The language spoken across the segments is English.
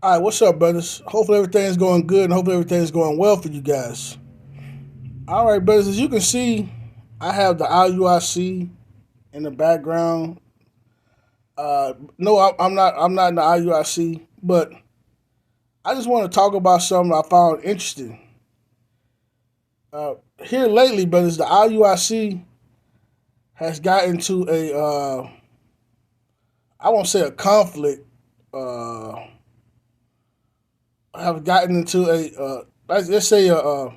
All right, what's up, brothers? Hopefully everything's going good and hopefully everything's going well for you guys. All right, brothers, as you can see, I have the IUIC in the background. No, I'm not. I'm not in the IUIC, but I just want to talk about something I found interesting. Here lately, brothers, the IUIC has gotten to I won't say a conflict. Uh, have gotten into let's say a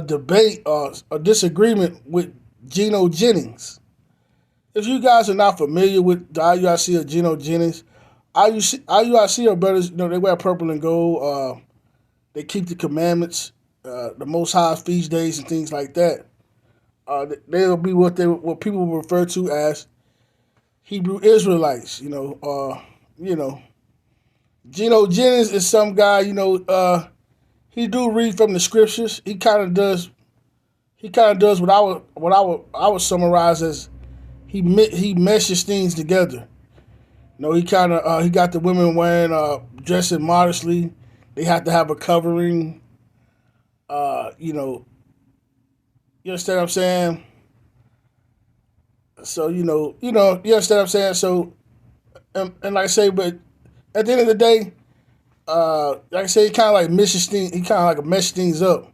debate or a disagreement with Gino Jennings. If you guys are not familiar with the IUIC or Gino Jennings, IUIC are brothers. They wear purple and gold. They keep the commandments, the Most High feast days and things like that. They'll be what people will refer to as Hebrew Israelites. You know. Gino Jennings is some guy. He do read from the scriptures. He kind of does. He kind of does what I would summarize as he meshes things together. He got the women wearing dressing modestly. They have to have a covering. You understand what I'm saying? So you understand what I'm saying. So and like I say, but at the end of the day, like I say, he kind of like meshes things. He kind of like meshed things up.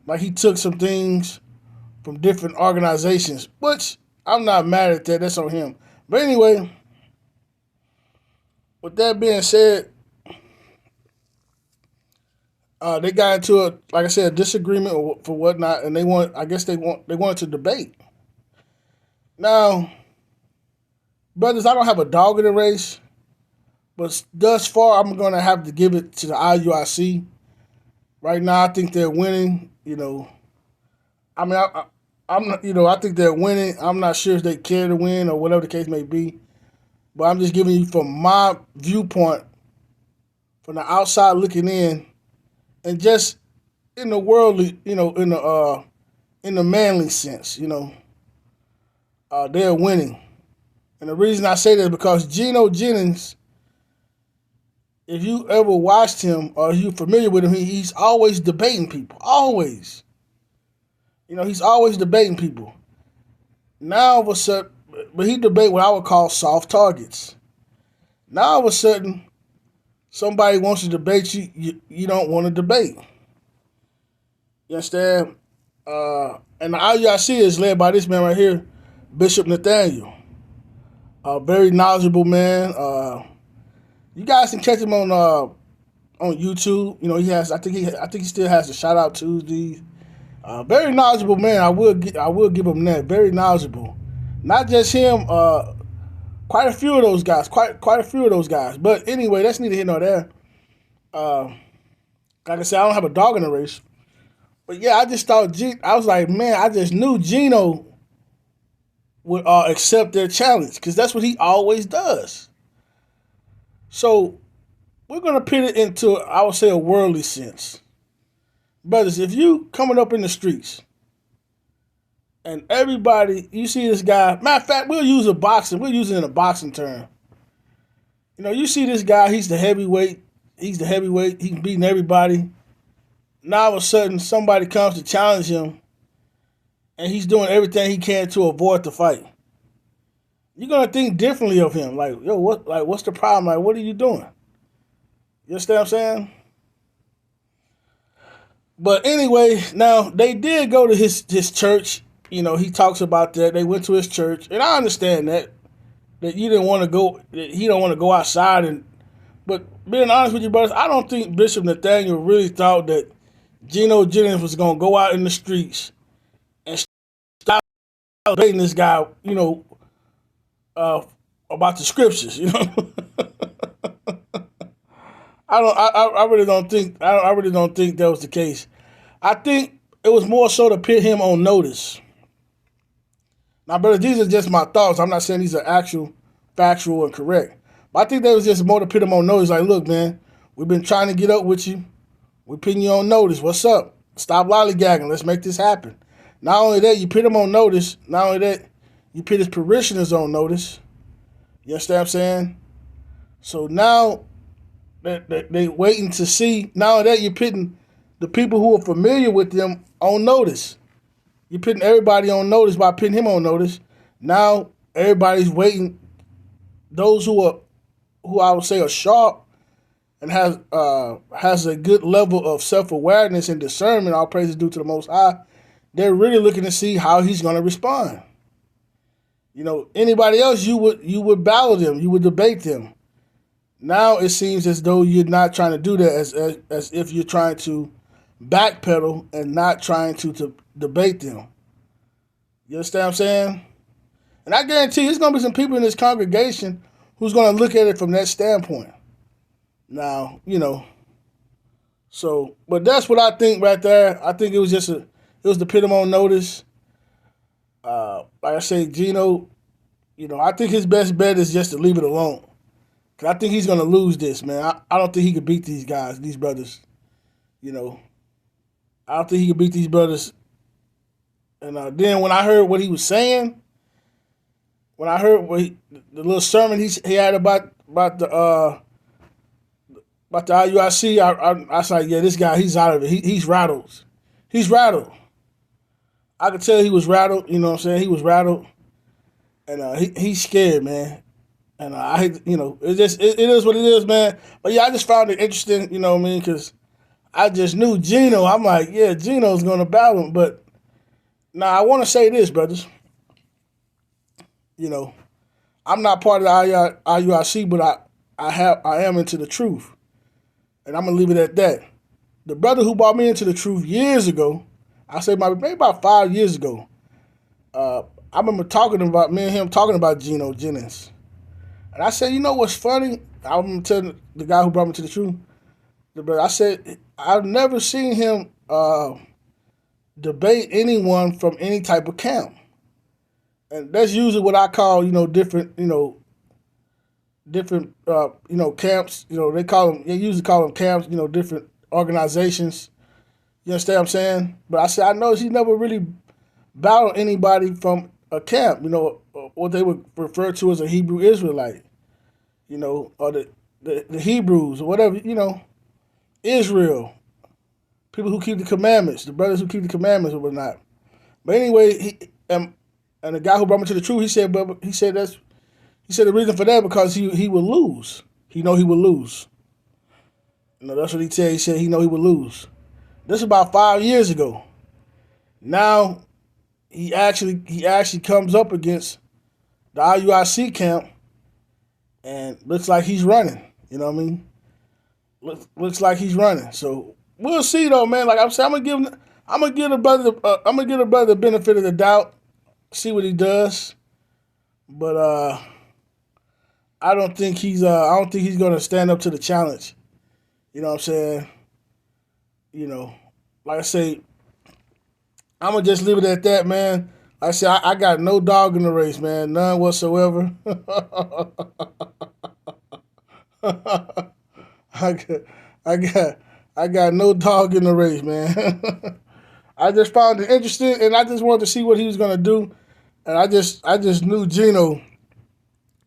Like he took some things from different organizations, which I'm not mad at that. That's on him. But anyway, with that being said, they got into like I said, a disagreement for whatnot, and I guess they wanted to debate. Now, brothers, I don't have a dog in the race, but thus far, I'm gonna have to give it to the IUIC. Right now, I think they're winning. I mean, I think they're winning. I'm not sure if they care to win or whatever the case may be, but I'm just giving you from my viewpoint, from the outside looking in, and just in the worldly, in the manly sense, they're winning. And the reason I say that is because Gino Jennings, if you ever watched him or you're familiar with him, he's always debating people. Always. He's always debating people. Now all of a sudden, but he debate what I would call soft targets. Now all of a sudden, somebody wants to debate you, you don't want to debate. You understand? And the IUIC is led by this man right here, Bishop Nathaniel. A very knowledgeable man. You guys can catch him on YouTube. He has. I think he still has the Shout Out Tuesdays. Very knowledgeable man. I will give him that. Very knowledgeable. Not just him. Quite a few of those guys. Quite a few of those guys. But anyway, that's neither here nor there. Like I said, I don't have a dog in the race. But yeah, I just thought I was like, man, I just knew Gino would accept their challenge because that's what he always does. So we're gonna put it into, I would say, a worldly sense. Brothers, if you coming up in the streets and everybody, you see this guy, matter of fact, we'll use it in a boxing term. You see this guy, he's the heavyweight, he's beating everybody. Now all of a sudden somebody comes to challenge him and he's doing everything he can to avoid the fight. You're gonna think differently of him. Like, yo, what's the problem? Like, what are you doing? You understand what I'm saying? But anyway, now they did go to his church. He talks about that. They went to his church, and I understand that you didn't want to go. That he don't want to go outside. But being honest with you, brothers, I don't think Bishop Nathaniel really thought that Gino Jennings was gonna go out in the streets and stop debating this guy. About the scriptures. I really don't think. I really don't think that was the case. I think it was more so to put him on notice. Now, brother, these are just my thoughts. I'm not saying these are actual, factual, and correct. But I think that was just more to put him on notice. Like, look, man, we've been trying to get up with you. We're putting you on notice. What's up? Stop lollygagging. Let's make this happen. Not only that, you put him on notice. Not only that, you put his parishioners on notice. You understand what I'm saying? So now They waiting to see. Now that you're putting the people who are familiar with them on notice. You're putting everybody on notice by putting him on notice. Now everybody's waiting. Those who I would say are sharp and has a good level of self awareness and discernment. All praise is due to the Most High. They're really looking to see how he's going to respond. Anybody else you would battle them, you would debate them. Now it seems as though you're not trying to do that, as if you're trying to backpedal and not trying to debate them. You understand what I'm saying? And I guarantee there's going to be some people in this congregation who's going to look at it from that standpoint. Now, but that's what I think right there. I think it was to put him on notice. Like I say, Gino, I think his best bet is just to leave it alone. Because I think he's going to lose this, man. I don't think he could beat these guys, these brothers. I don't think he could beat these brothers. And then when I heard what he was saying, when I heard the little sermon he had about the IUIC, I was like, yeah, this guy, he's out of it. He's rattled. He's rattled. I could tell he was rattled. You know what I'm saying? He was rattled, and he's scared, man. And it is what it is, man. But yeah, I just found it interesting. You know what I mean? Because I just knew Gino. I'm like, yeah, Gino's gonna battle him. But now I want to say this, brothers. I'm not part of the IUIC, but I am into the truth. And I'm going to leave it at that. The brother who brought me into the truth years ago, I say maybe about 5 years ago, I remember me and him talking about Gino Jennings. And I said, you know what's funny? I'm telling the guy who brought me to the truth, the brother, I said, I've never seen him debate anyone from any type of camp. And that's usually what I call, different camps. They usually call them camps, different organizations. You understand what I'm saying? But I said, I noticed he never really battled anybody from a camp, what they would refer to as a Hebrew Israelite, or the Hebrews or whatever, Israel, people who keep the commandments, the brothers who keep the commandments or whatnot. But anyway, and the guy who brought me to the truth, he said the reason for that because he would lose. He would lose. That's what he said. He said he would lose. This is about 5 years ago. Now he actually comes up against the IUIC camp and looks like he's running. You know what I mean? Looks like he's running. So we'll see though, man. Like I'm saying, I'm gonna give the brother the benefit of the doubt. See what he does, but I don't think he's gonna stand up to the challenge. You know what I'm saying? Like I say, I'm gonna just leave it at that, man. Like I say, I got no dog in the race, man, none whatsoever. I got no dog in the race, man. I just found it interesting, and I just wanted to see what he was gonna do, and I just knew Gino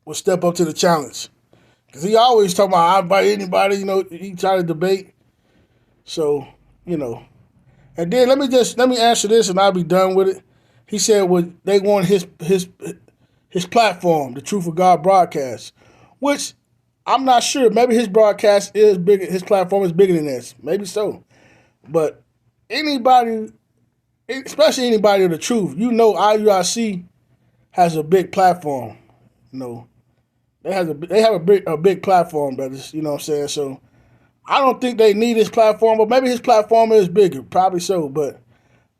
would step up to the challenge, because he always talking about I fight anybody, he try to debate. So and then let me answer this, and I'll be done with it. He said, they want his platform, the Truth of God broadcast, which I'm not sure. Maybe his broadcast is bigger, his platform is bigger than this, maybe so, but anybody. Especially anybody of the truth, IUIC has a big platform. They have a big platform, brothers. You know what I'm saying? So I don't think they need his platform, but maybe his platform is bigger, probably so. But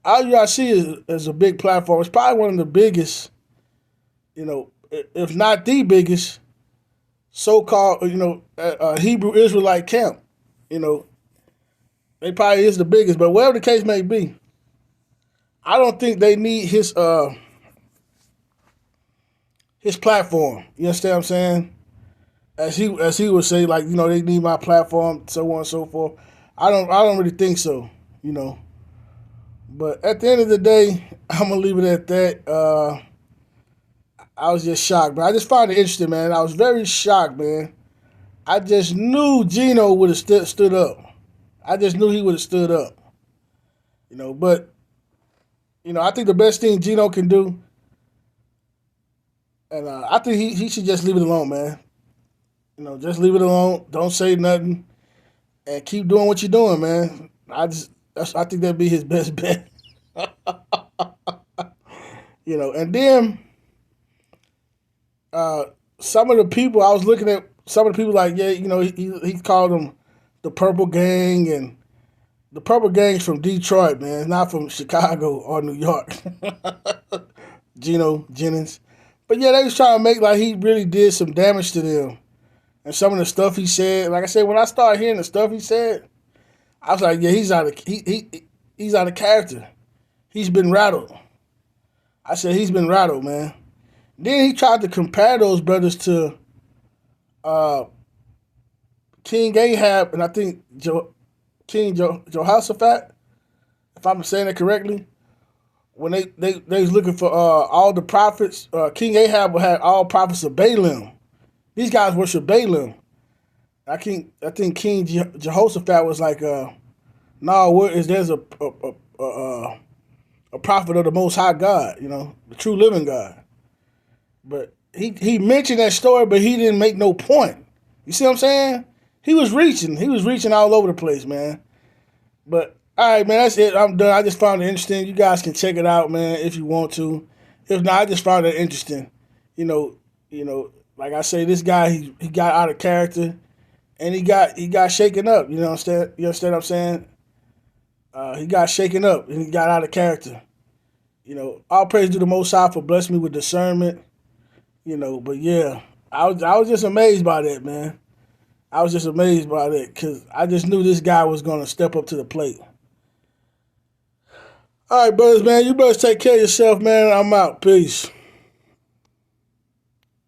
IUIC is a big platform. It's probably one of the biggest, if not the biggest, so-called Hebrew Israelite camp. They probably is the biggest, but whatever the case may be. I don't think they need his platform. You understand what I'm saying? As he would say, like, they need my platform, so on and so forth. I don't really think so, But at the end of the day, I'm gonna leave it at that. I was just shocked, but I just found it interesting, man. I was very shocked, man. I just knew Gino would have stood up. I just knew he would have stood up. But I think the best thing Gino can do, and I think he should just leave it alone, man. Just leave it alone. Don't say nothing, and keep doing what you're doing, man. I think that'd be his best bet. And then uh, some of the people I was looking at, some of the people like, yeah, he called them the Purple Gang, and the Purple Gang's from Detroit, man. It's not from Chicago or New York. Gino Jennings. But yeah, they was trying to make like he really did some damage to them. And some of the stuff he said, like I said, when I started hearing the stuff he said, I was like, yeah, he's out of character. He's been rattled. I said he's been rattled, man. Then he tried to compare those brothers to uh, King Ahab and I think King Jehoshaphat, if I'm saying it correctly. When they was looking for all the prophets, King Ahab had all prophets of Balaam. These guys worship Balaam. I think King Jehoshaphat was like, no, there's a prophet of the Most High God, the true living God. But he mentioned that story, but he didn't make no point. You see what I'm saying? He was reaching all over the place, man. But all right, man, that's it. I'm done. I just found it interesting. You guys can check it out, man, if you want to. If not, I just found it interesting. Like I say, this guy he got out of character, and he got shaken up. You understand what I'm saying? He got shaken up and he got out of character. All praise to the Most High for blessing me with discernment. But yeah, I was just amazed by that, man. I was just amazed by that because I just knew this guy was going to step up to the plate. All right, brothers, man, you brothers take care of yourself, man. I'm out. Peace.